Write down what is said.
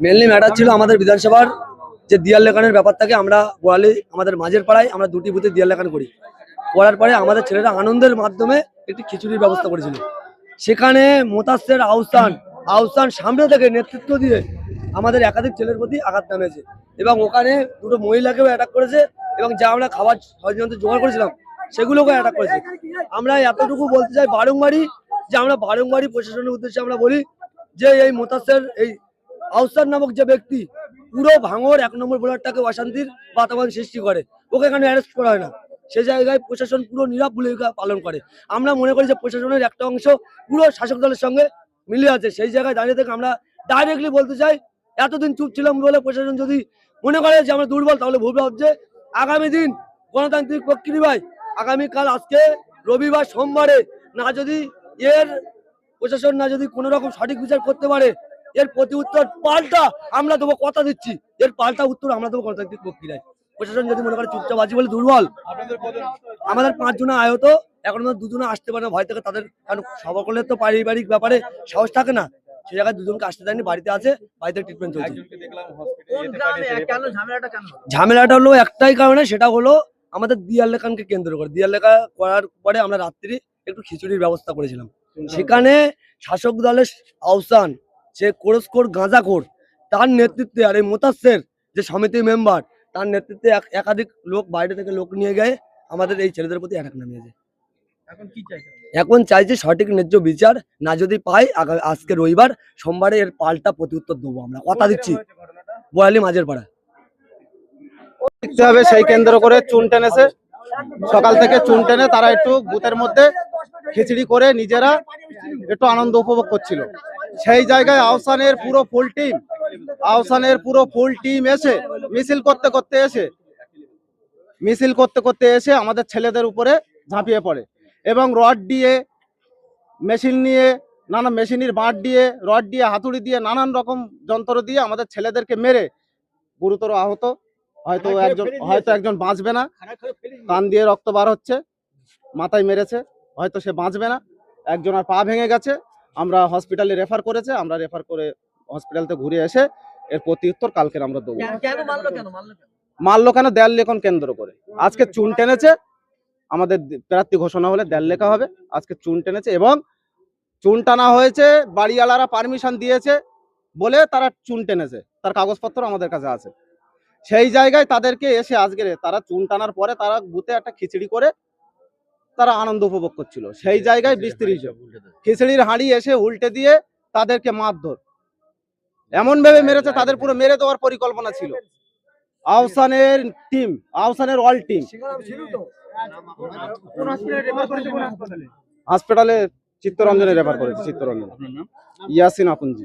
Mainly matter ছিল আমাদের বিধানসভার যে দিয়াল লেখানের ব্যাপারটাকে আমরা গোয়ালে আমাদের মাঝের পাড়ায় আমরা দুটি বুথে দিয়াল লেখান করার পরে আমাদের ছেলেরা আনন্দের মাধ্যমে একটি খিচুড়ির ব্যবস্থা করেছিল। সেখানে মোতাসের আহসান সামনে থেকে নেতৃত্ব দিয়ে আমাদের একাধিক ছেলের প্রতি আঘাত নামেছে এবং ওখানে দুটো মহিলাকেও অ্যাটাক করেছে এবং যা আমরা খাবার সহযোগিতা জোগাড় করেছিলাম সেগুলোকে অ্যাটাক করেছে। আমরা এতটুকু বলতে চাই বারংবারই যে আমরা বারংবারই প্রশাসনের উদ্দেশ্যে আমরা বলি যে এই মোতাসের এই আহসান নামক যে ব্যক্তি পুরো ভাঙর 1 নম্বর বোলারটাকে অশান্তির বাতাবরণ সৃষ্টি করে, ওকে এখানে অ্যারেস্ট করা হয় না। সে জায়গায় প্রশাসন পুরো নীরব ভূমিকা পালন করে। আমরা মনে করি যে প্রশাসনের একটা অংশ পুরো শাসক দলের সঙ্গে মিলে আছে। সেই জায়গায় দাঁড়িয়ে থেকে আমরা ডাইরেক্টলি বলতে চাই, এতদিন চুপ ছিলাম বলে প্রশাসন যদি মনে করে যে আমরা দুর্বল তাহলে ভুল ভাবছে। আগামী দিন গণতান্ত্রিক প্রক্রিয়ায় আগামীকাল আজকে রবিবার সোমবারে না যদি এর প্রশাসন না যদি কোনো রকম সঠিক বিচার করতে পারে এর প্রতি উত্তর পাল্টা আমরা দেবো, কথা দিচ্ছি এর পাল্টা উত্তর আমরা দেবো গণতান্ত্রিক প্রক্রিয়ায়। প্রশাসন যদি মনে করে চুপচাপ আছি বলে দুর্বল, আমাদের 5 জনা আহত, এখন 2 জনা আসতে পারে না ভয় থেকে তাদের, কারণ সকলের তো পারিবারিক ব্যাপারে সাহস থাকে না। সেই জায়গায় 2 জনকে আসতে দেয়নি, বাড়িতে আছে, বাড়িতে ট্রিটমেন্ট চলছে। ঝামেলাটা হলো একটাই কারণে, সেটা হলো আমাদের দিয়াল লেখানকে কেন্দ্র করে। দিয়াল লেখা করার পরে আমরা রাত্রি একটু খিচুড়ির ব্যবস্থা করেছিলাম। সেখানে শাসক দলের আহসান, সে কোরস্কোর গাঁজাখোর, তার নেতৃত্বে আর এই মোতাসের যে সমিতি মেম্বার তার নেতৃত্বে একাধিক লোক বাইরে থেকে লোক নিয়ে গিয়ে আমাদের এই ছেলেদের প্রতি অ্যাটাক নামিয়েছে। এখন চাইছে সঠিক ন্যায্য বিচার, না যদি পাই আজকে রবিবার সোমবারে এর পাল্টা প্রত্যুত্তর দেবো, আমরা কথা দিচ্ছি। বোয়ালি মাঝের পাড়া দেখতে হবে সেই কেন্দ্র করে চুন টেনেছে, সকাল থেকে চুন টেনে তারা একটু বুথের মধ্যে খিচুড়ি করে নিজেরা একটু আনন্দ উপভোগ করছিল। সেই জায়গায় আহসানের পুরো ফুল টিম এসে মিছিল করতে এসে আমাদের ছেলেদের উপরে ঝাঁপিয়ে পড়ে এবং রড দিয়ে, মেশিন নিয়ে, নানা মেশিনের বাঁট দিয়ে, রড দিয়ে, হাতুড়ি দিয়ে, নানান রকম যন্ত্র দিয়ে আমাদের ছেলেদেরকে মেরে গুরুতর আহত। হয়তো একজন বাঁচবে না, কান দিয়ে রক্ত বার হচ্ছে, মাথায় মেরেছে, হয়তো সে বাঁচবে না। একজনের পা ভেঙে গেছে, আমরা হসপিটালে রেফার করেছে, আমরা রেফার করে হসপিটাল থেকে ঘুরে এসে এর প্রত্যুত্তর কালকে আমরা দেবো। মারলো কেন? দেয়াল লেখন কেন্দ্র করে আজকে চুন টেনেছে। আমাদের প্রার্থী ঘোষণা হলে দেয়াল লেখা হবে। আজকে চুন টেনেছে এবং চুন টানা হয়েছে, বাড়িওয়ালারা পারমিশন দিয়েছে বলে তারা চুন টেনেছে, তার কাগজপত্র আমাদের কাছে আছে। সেই জায়গায় তাদেরকে এসে আজকে তারা চুন টানার পরে তারা বুথে একটা খিচুড়ি করে তারা আনন্দ উপভোগ করছিল। সেই জায়গায় বিস্তৃত খিচুড়ির হাঁড়ি এসে উল্টে দিয়ে তাদেরকে মারধর এমন ভাবে মেরেছে, তাদের পুরো মেরে দেওয়ার পরিকল্পনা ছিল। আহসানের অল টিম হাসপাতালে চিত্তরঞ্জনে রেফার করেছে। চিত্তরঞ্জন ইয়াসিন আপনজি।